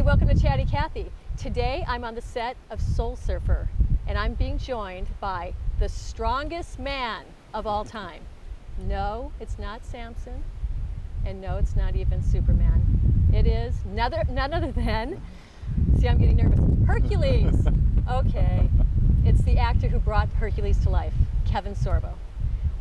Hi, welcome to Chatty Kathy. Today I'm on the set of SURFER, and I'm being joined by the strongest man of all time. No, it's not Samson, and no, it's not even Superman. It is none other than, see, I'm getting nervous, Hercules. Okay, it's the actor who brought Hercules to life, Kevin Sorbo.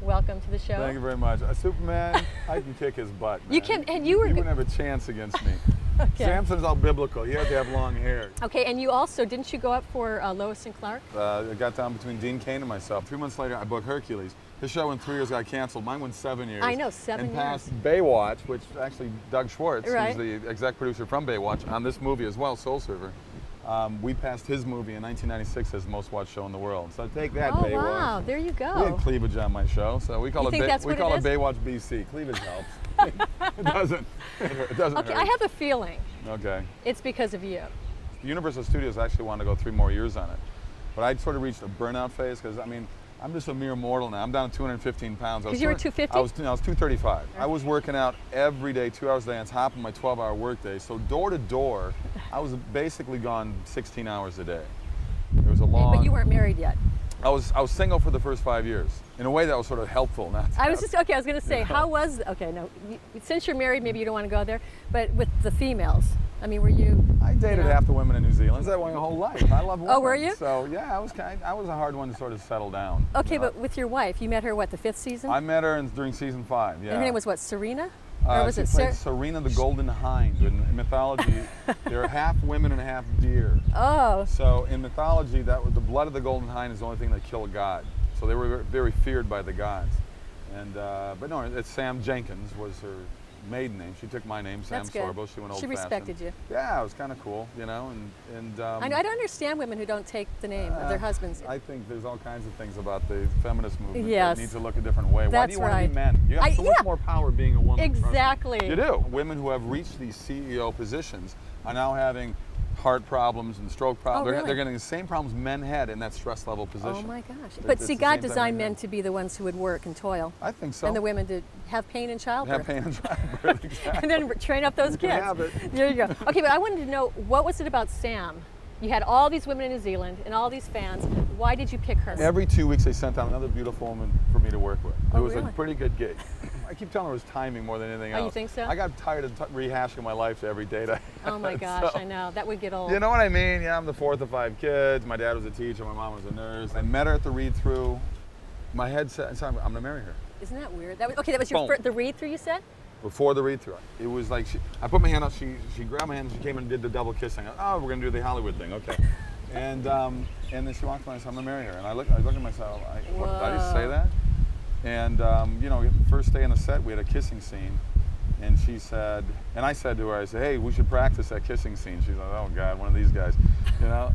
Welcome to the show. Thank you very much. Superman, I can kick his butt, man. You can, and you wouldn't have a chance against me. Okay. Samson's all biblical. He had to have long hair. Okay, and you also, didn't you go up for Lois and Clark? I got down between Dean Cain and myself. 3 months later, I booked Hercules. His show in 3 years got canceled. Mine went 7 years. I know, 7 years. And past Baywatch, which actually Doug Schwartz, right, who's the exec producer from Baywatch, on this movie as well, SURFER. We passed his movie in 1996 as the most watched show in the world. So take that, Baywatch. Oh wow, there you go. We had cleavage on my show, so we call it Baywatch BC. Cleavage helps. It doesn't. It doesn't Okay, hurt. I have a feeling. Okay. It's because of you. Universal Studios actually wanted to go 3 more years on it, but I'd sort of reached a burnout phase because I mean I'm just a mere mortal now. I'm down to 215 pounds. Because you were 250? I was 235. I was working out every day, 2 hours a day on top of my 12-hour workday. So door to door, I was basically gone 16 hours a day. It was a long. But you weren't married yet. I was single for the first 5 years. In a way that was sort of helpful. I was going to say, how was, okay, no, since you're married, maybe you don't want to go there, but with the females, I mean, were you? I dated half the women in New Zealand. That was my whole life. I love women. Oh, were you? So yeah, I was a hard one to sort of settle down. Okay, but with your wife, you met her what, the 5th season? I met her during season 5. Yeah. And her name was what, Serena? Or was she it played Serena the Golden Hind. In mythology, they're half women and half deer. Oh. So in mythology, the blood of the Golden Hind is the only thing that killed a god. So they were very feared by the gods. And but no, it's Sam Jenkins was her maiden name. She took my name, Sam Sorbo. She went old-fashioned. She respected you. Yeah, it was kind of cool, you know. I don't understand women who don't take the name of their husbands. I think there's all kinds of things about the feminist movement that need to look a different way. Why do you want to be men? You have so much more power being a woman. Exactly. You do. Women who have reached these CEO positions are now having heart problems and stroke problems. Oh, really? They're getting the same problems men had in that stress level position. Oh my gosh. But see, God designed men to be the ones who would work and toil. I think so. And the women to have pain in childbirth. Have pain in childbirth, exactly. And then train up those kids. Have it. There you go. Okay, but I wanted to know, what was it about Sam? You had all these women in New Zealand and all these fans. Why did you pick her? Every 2 weeks they sent out another beautiful woman for me to work with. It was really? a pretty good gig. I keep telling her it was timing more than anything else. Oh, you think so? I got tired of rehashing my life to every date I had. Oh my gosh, So, I know. That would get old. you know what I mean? Yeah, I'm the 4th of 5 kids. My dad was a teacher. My mom was a nurse. I met her at the read-through. My head said, I'm going to marry her. Isn't that weird? That was your the read-through you said? Before the read-through. It was like, I put my hand out, she grabbed my hand and she came in and did the double kissing. Oh, we're going to do the Hollywood thing, okay. And then she walked by and said, I'm going to marry her. And I looked at myself, what, did I just say that? And, you know, the first day on the set, we had a kissing scene. And she said, and I said to her, I said, hey, we should practice that kissing scene. She's like, oh God, one of these guys, you know?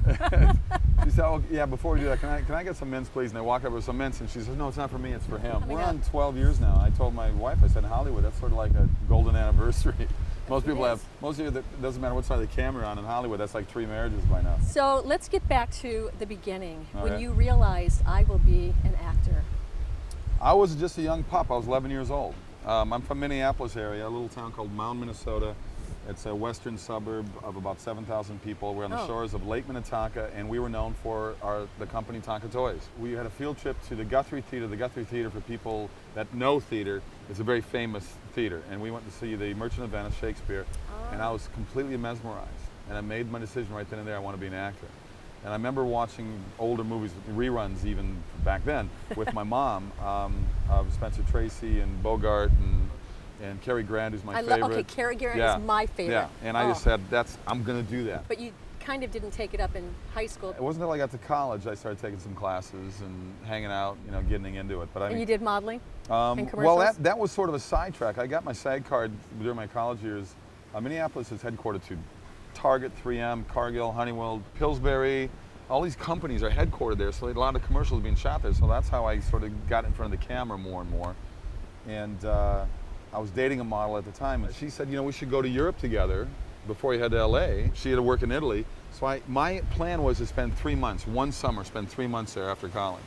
She said, oh yeah, before we do that, can I get some mints, please? And I walked up with some mints, and she said, no, it's not for me, it's for him. We're on 12 years now. I told my wife, I said, in Hollywood, that's sort of like a golden anniversary. Most people have, most of you, it doesn't matter what side of the camera you're on in Hollywood, that's like 3 marriages by now. So let's get back to the beginning, when you realized I will be an actor. I was just a young pup. I was 11 years old. I'm from Minneapolis area, a little town called Mound, Minnesota. It's a western suburb of about 7,000 people. We're on the shores of Lake Minnetonka, and we were known for the company Tonka Toys. We had a field trip to the Guthrie Theater. The Guthrie Theater, for people that know theater, is a very famous theater. And we went to see the Merchant of Venice, Shakespeare, and I was completely mesmerized. And I made my decision right then and there, I want to be an actor. And I remember watching older movies, reruns even back then, with my mom, of Spencer Tracy and Bogart and Cary Grant, who's my favorite. Okay, Cary Grant is my favorite. Yeah, and I just said, I'm going to do that. But you kind of didn't take it up in high school. It wasn't until I got to college I started taking some classes and hanging out, you know, getting into it. But I mean, and you did modeling and commercials? Well, that was sort of a sidetrack. I got my SAG card during my college years. Minneapolis is headquartered to Target, 3M, Cargill, Honeywell, Pillsbury. All these companies are headquartered there, so a lot of commercials being shot there. So that's how I sort of got in front of the camera more and more. And I was dating a model at the time, and she said, you know, we should go to Europe together before you head to LA. She had to work in Italy. So my plan was to spend 3 months, one summer, spend 3 months there after college.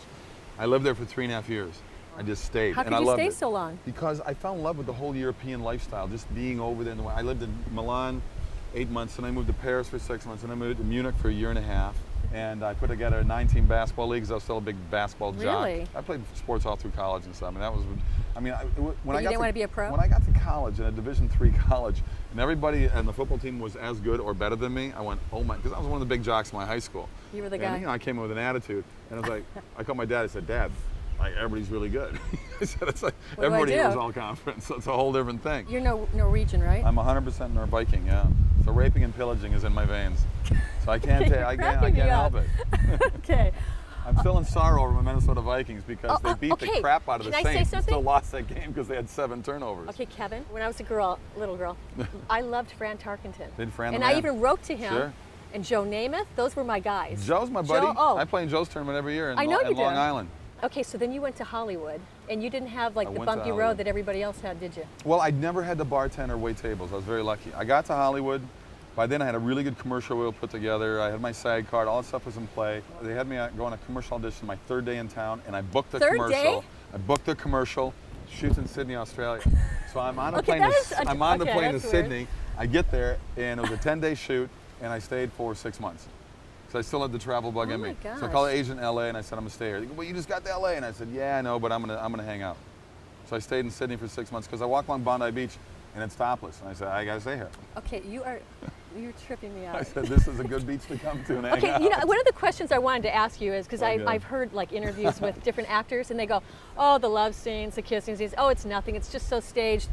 I lived there for 3.5 years. I just stayed. How and could I you loved stay it. so long? Because I fell in love with the whole European lifestyle, just being over there. I lived in Milan, 8 months, and I moved to Paris for 6 months, and I moved to Munich for a year and a half. And I put together 19 basketball leagues. I was still a big basketball jock. Really? I played sports all through college and stuff. And that was, I mean, when I got didn't want to be a pro? When I got to college, in a Division III college, and everybody on the football team was as good or better than me, I went, oh my, because I was one of the big jocks in my high school. You were the guy. And, you know, I came in with an attitude, and I was like, I called my dad. I said, Dad, like, everybody's really good. I said, it's like What do I everybody do? here was all confident, so it's a whole different thing. You're Norwegian, right? I'm 100% Viking, yeah. So raping and pillaging is in my veins. So I can't, I can't help it. Okay. I'm still in sorrow over my Minnesota Vikings because they beat the crap out of the Can I say Saints and something? still lost that game because they had 7 turnovers. Okay, Kevin, when I was a little girl, I loved Fran Tarkenton. Did Fran and the I man. even wrote to him. Sure. And Joe Namath, those were my guys. Joe's my buddy. Joe, I play in Joe's tournament every year in, I know you in Long do. Island. Okay, so then you went to Hollywood, and you didn't have like I the went to bumpy road Hollywood. that everybody else had, did you? Well, I never had to bartend or wait tables. I was very lucky. I got to Hollywood. By then, I had a really good commercial reel put together. I had my SAG card. All that stuff was in play. They had me go on a commercial audition my 3rd day in town, and I booked the commercial. Day? I booked the commercial. Shoots in Sydney, Australia. So I'm on a Okay, plane. I'm on the plane to that's weird. Sydney. I get there, and it was a 10-day shoot, and I stayed for 6 months. So I still had the travel bug in me. Gosh. So I called an agent in LA, and I said, I'm gonna stay here. They go, well, you just got to LA, and I said, yeah, I know, but I'm gonna hang out. So I stayed in Sydney for 6 months because I walk along Bondi Beach, and it's topless. And I said, I gotta stay here. Okay, you're tripping me out. I said, this is a good beach to come to and hang Okay, out. you know, one of the questions I wanted to ask you is, because Okay. I've heard like interviews with different actors, and they go, oh, the love scenes, the kissing scenes, oh, it's nothing, it's just so staged.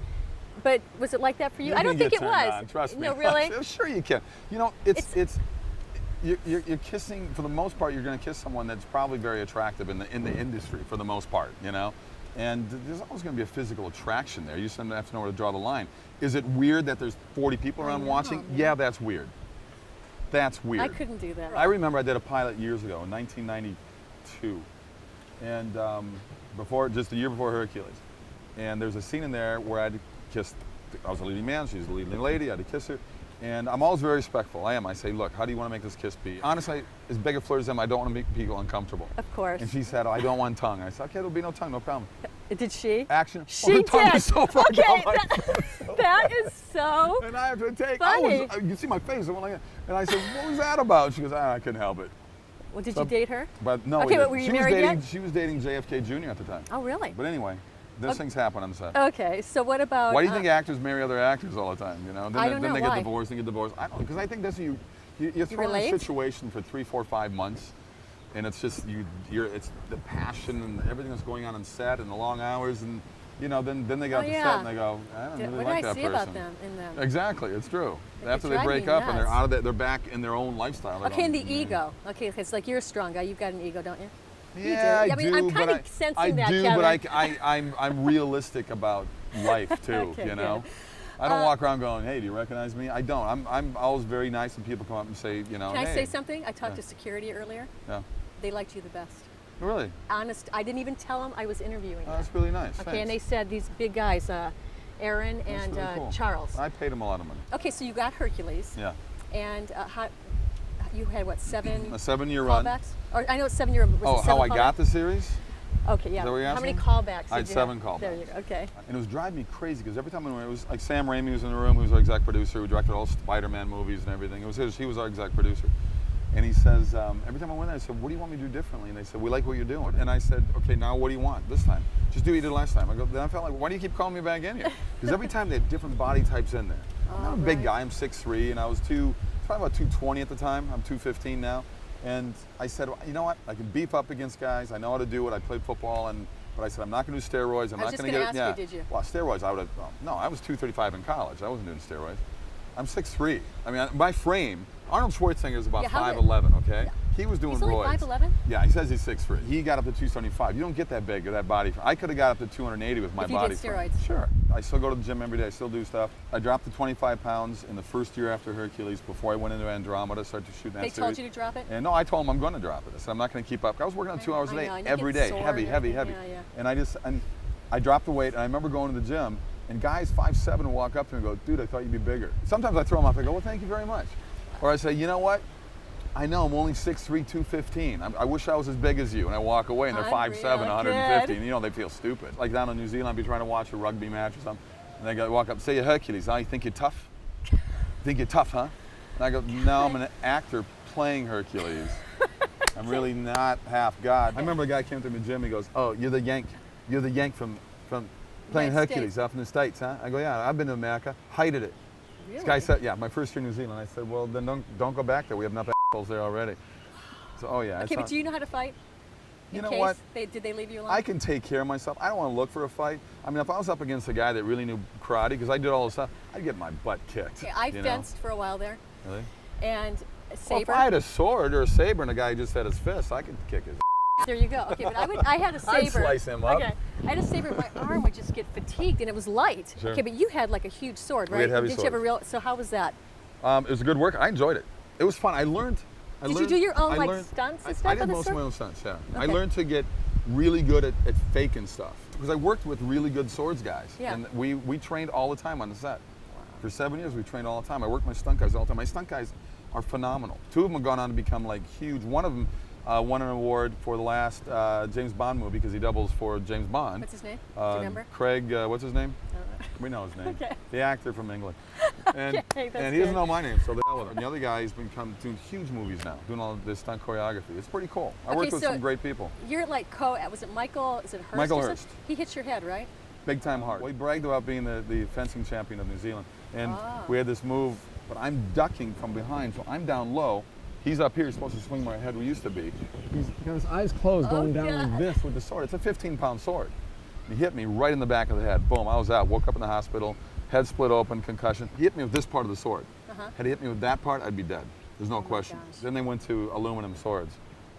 But was it like that for you? You I don't can think get it turned was. on, trust me. No, really? Sure you can. You know, you're kissing, for the most part, you're going to kiss someone that's probably very attractive in the industry, for the most part, you know? And there's always going to be a physical attraction there. You just have to know where to draw the line. Is it weird that there's 40 people around watching? Yeah, that's weird. That's weird. I couldn't do that. I remember I did a pilot years ago in 1992, and just the year before Hercules. And there's a scene in there where I had to kiss. I was the leading man, she was the leading lady. I had to kiss her, and I'm always very respectful. I am. I say, look, how do you want to make this kiss be? Honestly, as big a flirt as them, I don't want to make people uncomfortable. Of course. And she said, oh, I don't want tongue. I said, okay, there'll be no tongue, no problem. Did she? Action. She the tongue did. is so far Okay, down my throat. that is so And I have to take. funny. You can see my face. I went like that. And I said, what was that about? She goes, I couldn't help it. Well, did you date her? But no. Okay, but were you married yet? She was dating JFK Jr. at the time. Oh, really? But anyway, those things happen on the set. Okay, so what about? Why do you think actors marry other actors all the time? You know, then, I don't then know they why. get divorced. They get divorced. I don't, because I think that's you're thrown in relate? a situation for 3, 4, 5 months, and it's just it's the passion and everything that's going on set and the long hours, and you know, then they get off the set and they go, I don't really What like did I that see person. about them in them? Exactly, it's true. They After they drive break me up and they're nuts. out of they're back in their own lifestyle. They Okay, and don't- the ego. Okay, it's like you're a strong guy. You've got an ego, don't you? Yeah, You do. I mean, I'm kind but of sensing I that, do, Kevin. but I'm realistic about life too. Okay, you know, good. I don't walk around going, "Hey, do you recognize me?" I don't. I'm always very nice when people come up and say, you know, Can I hey. say something? I talked to security earlier. Yeah. They liked you the best. Really? Honest, I didn't even tell them I was interviewing Oh, you. that's really nice. Okay, Thanks. and they said these big guys, Aaron That's and really cool. Charles. I paid them a lot of money. Okay, so you got Hercules. Yeah. And you had what, 7 A 7-year run. callbacks? Or I know it's 7-year. Was Oh, it 7 how I callbacks? got the series? Okay, yeah. that what you're How many asking? callbacks? I had did you 7 have? callbacks. There you go. Okay. And it was driving me crazy because every time I went, it was like Sam Raimi was in the room, who was our exec producer, who directed all Spider-Man movies and everything. It was he was our exec producer. And he says, every time I went there, I said, what do you want me to do differently? And they said, we like what you're doing. And I said, okay, now what do you want this time? Just do what you did last time. Then I felt like, why do you keep calling me back in here? Because every time they had different body types in there. I'm not a big guy, I'm 6'3", and I was probably about 220 at the time. I'm 215 now. And I said, well, you know what? I can beef up against guys. I know how to do it. I played football, but I said, I'm not going to do steroids. I'm I was not just going gonna to get ask you, did you? Well, steroids, I would have. No, I was 235 in college. I wasn't doing steroids. I'm 6'3". I mean, my frame. Arnold Schwarzenegger is about 5'11". Okay. He was doing He's only roids. 5'11"? Yeah, he says he's 6'3". He got up to 275. You don't get that big or that body. I could have got up to 280 with my If you body did frame. steroids. Sure. I still go to the gym every day. I still do stuff. I dropped to 25 pounds in the first year after Hercules before I went into Andromeda, started to shoot that They series. told you to drop it? And no, I told him I'm going to drop it. I said I'm not going to keep up. I was working on 2 hours a I day know, and you every get day, sore heavy. and everything. Yeah, yeah. And I dropped the weight, and I remember going to the gym, and guys 5'7" would walk up to me and go, dude, I thought you'd be bigger. Sometimes I throw them off. I go, well, thank you very much. Or I say, you know what? I know I'm only 6'3", 215. I wish I was as big as you. And I walk away, and they're 5'7", 150. Good. And you know, they feel stupid. Like down in New Zealand, I'd be trying to watch a rugby match or something, and they walk up, say you're Hercules. Now you think you're tough? Think you're tough, huh? And I go, no, I'm an actor playing Hercules. I'm really not half God. I remember a guy came to me in the gym, he goes, oh, you're the Yank from playing Hercules up in the States, huh? I go, yeah, I've been to America, hated it. Really? This guy said, yeah, my first year in New Zealand. I said, well, then don't go back there. We have enough assholes there already. So, oh yeah. Okay, but do you know how to fight? You know what? Did they leave you alone? I can take care of myself. I don't want to look for a fight. I mean, if I was up against a guy that really knew karate, because I did all this stuff, I'd get my butt kicked. Okay, I fenced for a while there. Really? And a saber. Well, if I had a sword or a saber and a guy just had his fist, I could kick his. There you go. Okay, but I had a saber. I'd slice him up. Okay, I had a saber. My arm would just get fatigued, and it was light. Sure. Okay, but you had like a huge sword, right? We had heavy Did swords. you have a real? So how was that? It was a good work. I enjoyed it. It was fun. I learned. Did you do your own stunts and stuff? I did most of my own stunts. Yeah. Okay. I learned to get really good at faking stuff because I worked with really good swords guys. Yeah. And we trained all the time on the set. Wow. For 7 years, we trained all the time. I worked with my stunt guys all the time. My stunt guys are phenomenal. 2 of them have gone on to become like huge. One of them won an award for the last James Bond movie because he doubles for James Bond. What's his name? Do you remember? Craig, what's his name? I don't know. We know his name. Okay. The actor from England. And, Okay, that's and he doesn't good. know my name, so the hell with him. The other guy, he's been doing huge movies now, doing all this stunt choreography. It's pretty cool. I worked with some great people. You're like was it Michael, is it Hurst? Michael or Hurst. something? He hit your head, right? Big time hard. Well, he bragged about being the fencing champion of New Zealand. And we had this move, but I'm ducking from behind, so I'm down low. He's up here, he's supposed to swing where my head used to be. He's got his eyes closed going down like this with the sword. It's a 15-pound sword. He hit me right in the back of the head. Boom, I was out, woke up in the hospital, head split open, concussion. He hit me with this part of the sword. Had he hit me with that part, I'd be dead. There's no question. Gosh. Then they went to aluminum swords.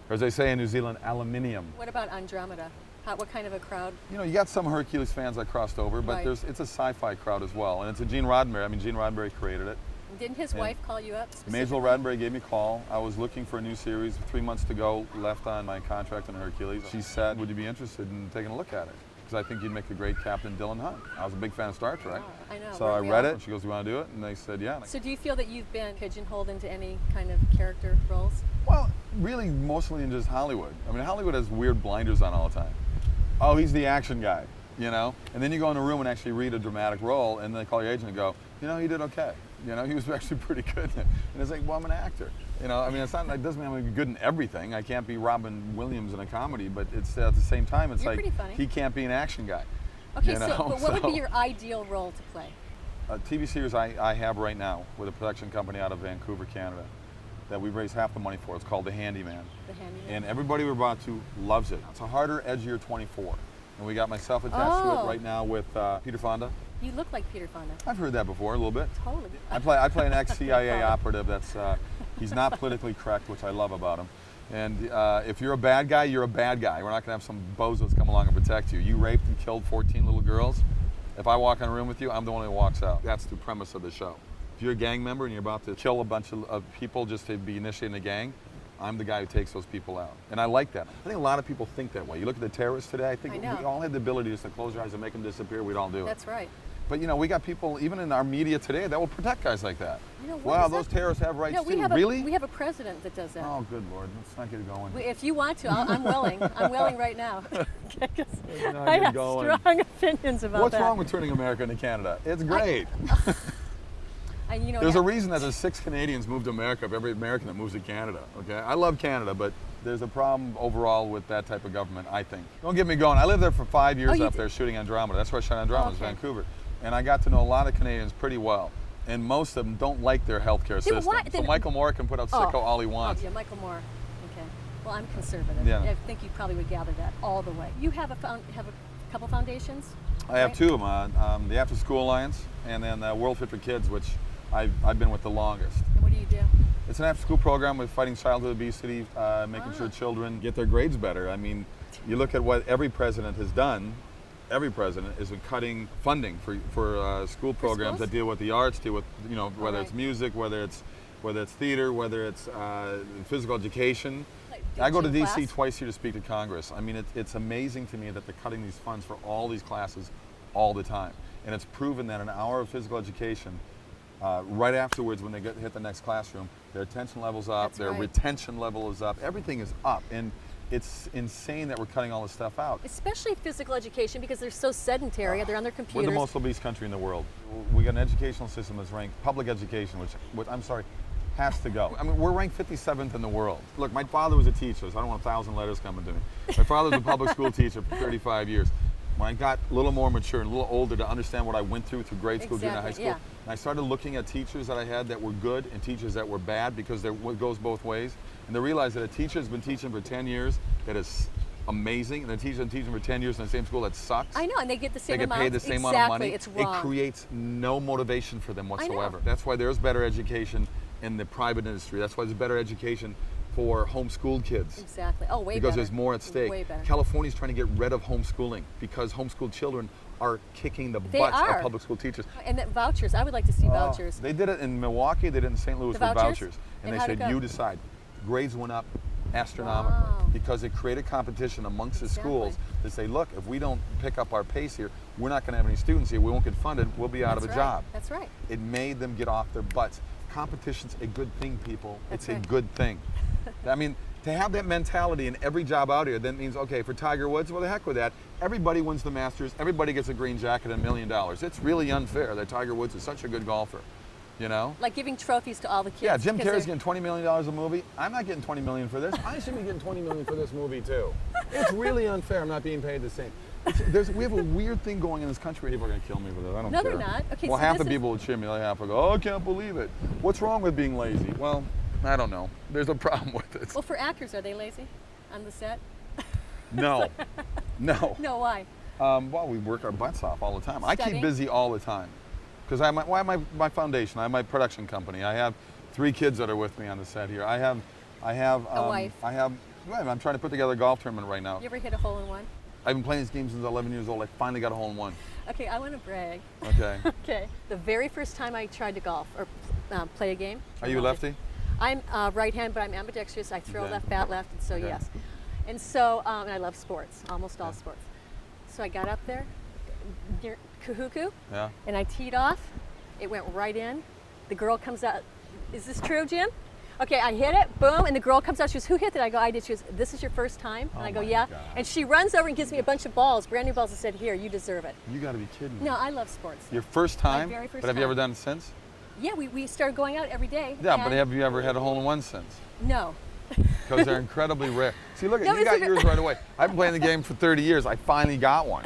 Or as they say in New Zealand, aluminium. What about Andromeda? What kind of a crowd? You know, you got some Hercules fans that crossed over, but it's a sci-fi crowd as well. And it's a Gene Roddenberry. I mean, Gene Roddenberry created it. Didn't his wife call you up? Maisel Roddenberry gave me a call. I was looking for a new series, 3 months to go, left on my contract on Hercules. She said, would you be interested in taking a look at it? Because I think you'd make a great Captain Dylan Hunt. I was a big fan of Star Trek. Oh, I know. So I read it, and she goes, do you want to do it? And they said, yeah. So do you feel that you've been pigeonholed into any kind of character roles? Well, really, mostly in just Hollywood. I mean, Hollywood has weird blinders on all the time. Oh, he's the action guy, you know? And then you go in a room and actually read a dramatic role, and they call your agent and go, you know, he did okay. You know, he was actually pretty good. And it's like, well, I'm an actor. You know, I mean, it's not, it doesn't mean I'm good in everything. I can't be Robin Williams in a comedy, but it's at the same time, it's like, he can't be an action guy. Okay, you know? but what would be your ideal role to play? A TV series I have right now with a production company out of Vancouver, Canada, that we've raised half the money for. It's called The Handyman. The Handyman. And everybody we're about to loves it. It's a harder, edgier 24. And we got myself attached to it right now with Peter Fonda. You look like Peter Fonda. I've heard that before a little bit. Totally. I play an ex-CIA operative that's, he's not politically correct, which I love about him. And if you're a bad guy, you're a bad guy. We're not going to have some bozos come along and protect you. You raped and killed 14 little girls. If I walk in a room with you, I'm the one who walks out. That's the premise of the show. If you're a gang member and you're about to kill a bunch of people just to be initiating a gang, I'm the guy who takes those people out. And I like that. I think a lot of people think that way. You look at the terrorists today, I think we all had the ability just to close our eyes and make them disappear. We'd all do it. That's right. But you know, we got people, even in our media today, that will protect guys like that. You know, wow, those terrorists have rights too. Really? We have a president that does that. Oh, good Lord. Let's not get it going. If you want to, I'm willing. I'm willing right now. I have going. strong opinions about What's that. wrong with turning America into Canada? It's great. You know, there's a reason that there's 6 Canadians move to America of every American that moves to Canada, okay? I love Canada, but there's a problem overall with that type of government, I think. Don't get me going. I lived there for 5 years up there shooting Andromeda. That's where I shot Andromeda, was Vancouver. And I got to know a lot of Canadians pretty well. And most of them don't like their healthcare system. So Michael Moore can put out sicko all he wants. Oh, yeah, Michael Moore. Okay. Well, I'm conservative. Yeah. I think you probably would gather that all the way. You have a couple foundations? I have 2 of them. The After School Alliance and then World Fit for Kids, which I've been with the longest. And what do you do? It's an after-school program with fighting childhood obesity, making sure children get their grades better. I mean, you look at what every president has done. Every president is cutting funding for school programs that deal with the arts, deal with whether it's music, whether it's theater, whether it's physical education. I go to DC twice a year to speak to Congress. I mean, it's amazing to me that they're cutting these funds for all these classes all the time, and it's proven that an hour of physical education. Right afterwards, when they hit the next classroom, their attention level's up, retention level is up, everything is up. And it's insane that we're cutting all this stuff out. Especially physical education, because they're so sedentary. They're on their computers. We're the most obese country in the world. We got an educational system that's ranked public education, which I'm sorry, has to go. I mean, we're ranked 57th in the world. Look, my father was a teacher, so I don't want 1,000 letters coming to me. My father was a public school teacher for 35 years. When I got a little more mature and a little older to understand what I went through grade school, junior high school, and I started looking at teachers that I had that were good and teachers that were bad, because it goes both ways. And to realize that a teacher has been teaching for 10 years that is amazing, and a teacher has been teaching for 10 years in the same school that sucks. I know, and they get the same amount. They get paid the same amount of money. It's wrong. It creates no motivation for them whatsoever. I know. That's why there's better education in the private industry. That's why there's better education for homeschooled kids. Exactly. Oh, way better. Because there's more at stake. Way better. California's trying to get rid of homeschooling because homeschooled children are kicking the butts of public school teachers. And that vouchers, I would like to see vouchers. They did it in Milwaukee, they did it in St. Louis with vouchers. And they said, you decide. Grades went up astronomically because it created competition amongst the schools to say, look, if we don't pick up our pace here, we're not going to have any students here, we won't get funded, we'll be out of a job. That's right. It made them get off their butts. Competition's a good thing, people. That's it's a good thing. I mean, to have that mentality in every job out here, that means, okay, for Tiger Woods, well, the heck with that. Everybody wins the Masters. Everybody gets a green jacket and $1 million. It's really unfair that Tiger Woods is such a good golfer, you know? Like giving trophies to all the kids. Yeah, Jim Carrey's getting $20 million a movie. I'm not getting $20 million for this. I should be getting $20 million for this movie, too. It's really unfair. I'm not being paid the same. We have a weird thing going in this country. People are going to kill me with it. I don't care. No, they're not. Okay, well, so half the people will cheer me. Like half will go, oh, I can't believe it. What's wrong with being lazy? Well, I don't know. There's a problem with it. Well, for actors, are they lazy on the set? No. No. No, why? Well, we work our butts off all the time. Studying? I keep busy all the time. Because I have my foundation. I have my production company. I have 3 kids that are with me on the set here. I have a wife. I'm trying to put together a golf tournament right now. You ever hit a hole-in-one? I've been playing this game since 11 years old. I finally got a hole-in-one. Okay, I want to brag. Okay. Okay. The very first time I tried to golf or play a game. Are you a lefty? I'm right-handed, but I'm ambidextrous. I throw left, bat left, and so yes. And so, and I love sports, almost all sports. So I got up there near Kahuku, and I teed off. It went right in. The girl comes out. Is this true, Jim? Okay, I hit it, boom, and the girl comes out. She goes, who hit it? I go, I did. She goes, this is your first time? And I go, yeah. God. And she runs over and gives me a bunch of balls, brand new balls, and said, here, you deserve it. You got to be kidding me. No, I love sports. Your first time? My very first But have time. you ever done it since? Yeah, we started going out every day. Yeah, but have you ever had a hole-in-one since? No. Because they're incredibly rare. See, look, No, you got yours right away. I've been playing the game for 30 years. I finally got one.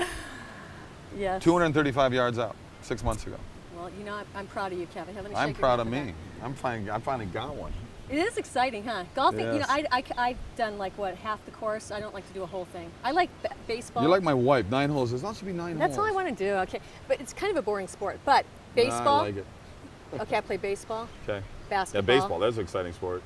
Yes. 235 yards out 6 months ago. Well, you know, I'm proud of you, Kevin. Here, let me I'm shake your proud hand of for me. that. I finally got one. It is exciting, huh? Golfing, you know, Yes. I've done like, what, half the course? I don't like to do a whole thing. I like baseball. You're like my wife, 9 holes. There's not to be 9 holes. That's all I want to do, okay. But it's kind of a boring sport. But baseball. I like it. Okay, I play baseball. Okay. Basketball. Yeah, baseball. That's an exciting sport.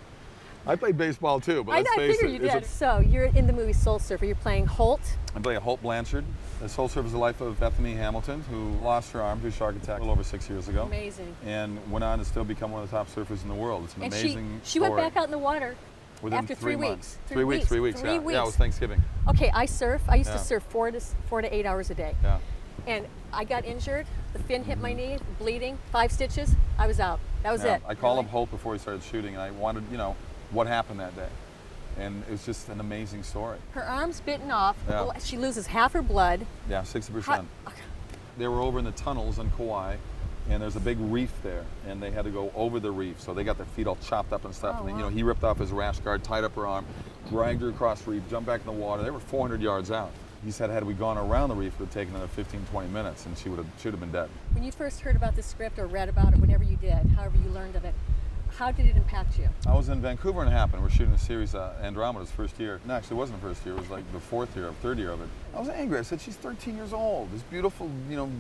I played baseball too, but I let's face figured it. you did. So you're in the movie Soul Surfer. You're playing Holt. I'm playing Holt Blanchard. The Soul Surfer is the life of Bethany Hamilton, who lost her arm to a shark attack a little over 6 years ago. Amazing. And went on to still become one of the top surfers in the world. It's an amazing story. She went back out in the water within after 3 3 months. weeks. 3 weeks. 3 weeks. 3 Yeah. weeks. Yeah, it was Thanksgiving. Okay, I surf. I used to surf 4 to 8 hours a day. Yeah. And I got injured. The fin hit my knee, bleeding, 5 stitches. I was out. That was it. I called up Holt before he started shooting, and I wanted, what happened that day. And it was just an amazing story. Her arm's bitten off. Yeah. She loses half her blood. Yeah, 60%. They were over in the tunnels in Kauai, and there's a big reef there, and they had to go over the reef, so they got their feet all chopped up and stuff. Oh, and then, wow. he ripped off his rash guard, tied up her arm, dragged her across the reef, jumped back in the water. They were 400 yards out. He said, had we gone around the reef, it would have taken another 15, 20 minutes, and she would have been dead. When you first heard about the script or read about it, whatever you did, however you learned of it, how did it impact you? I was in Vancouver and it happened. We're shooting a series, Andromeda's first year. No, actually it wasn't the first year. It was like the 4th year or 3rd year of it. I was angry. I said, she's 13 years old. This beautiful,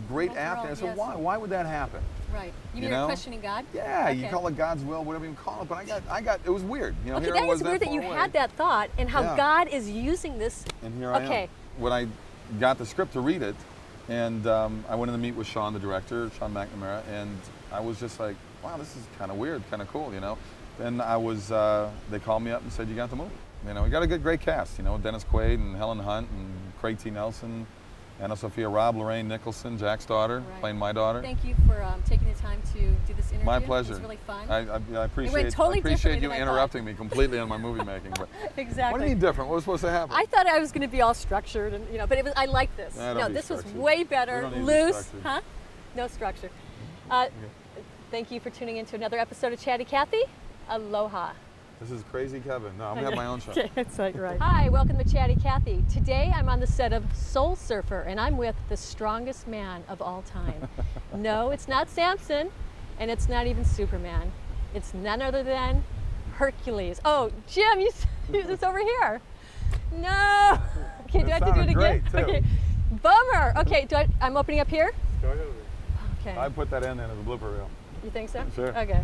great athlete. I said, why? Why would that happen? Right. You mean you're questioning God? Yeah, okay. You call it God's will, whatever you call it. But it was weird. Okay, that is weird that you had that thought and how God is using this. And here I am. When I got the script to read it, and I went in to meet with Sean, the director, Sean McNamara, and I was just like, wow, this is kind of weird, kind of cool, Then they called me up and said, you got the movie. We got a great cast, Dennis Quaid and Helen Hunt and Craig T. Nelson, Anna Sophia, Rob, Lorraine Nicholson, Jack's daughter, Right. playing my daughter. Thank you for taking the time to do this interview. My It pleasure. was really fun. I appreciate, totally I appreciate differently you than I thought. interrupting me completely on my movie making. But Exactly. what do you mean different? What was supposed to happen? I thought I was going to be all structured, and but it was. I like this. Nah, don't No, be this was structured. way We better, don't need to be loose, structured. huh? No structure. Thank you for tuning in to another episode of Chatty Kathy. Aloha. This is Crazy Kevin. No, I'm gonna have my own show. Okay, that's right. Hi, welcome to Chatty Kathy. Today I'm on the set of Soul Surfer, and I'm with the strongest man of all time. No, it's not Samson, and it's not even Superman. It's none other than Hercules. Oh, Jim, it's over here. No. Okay, do I have to do it sounded again? great, too. Okay. Bummer. Okay, I'm opening up here? Go ahead. Okay. I put that in as a blooper reel. You think so? Sure. Okay.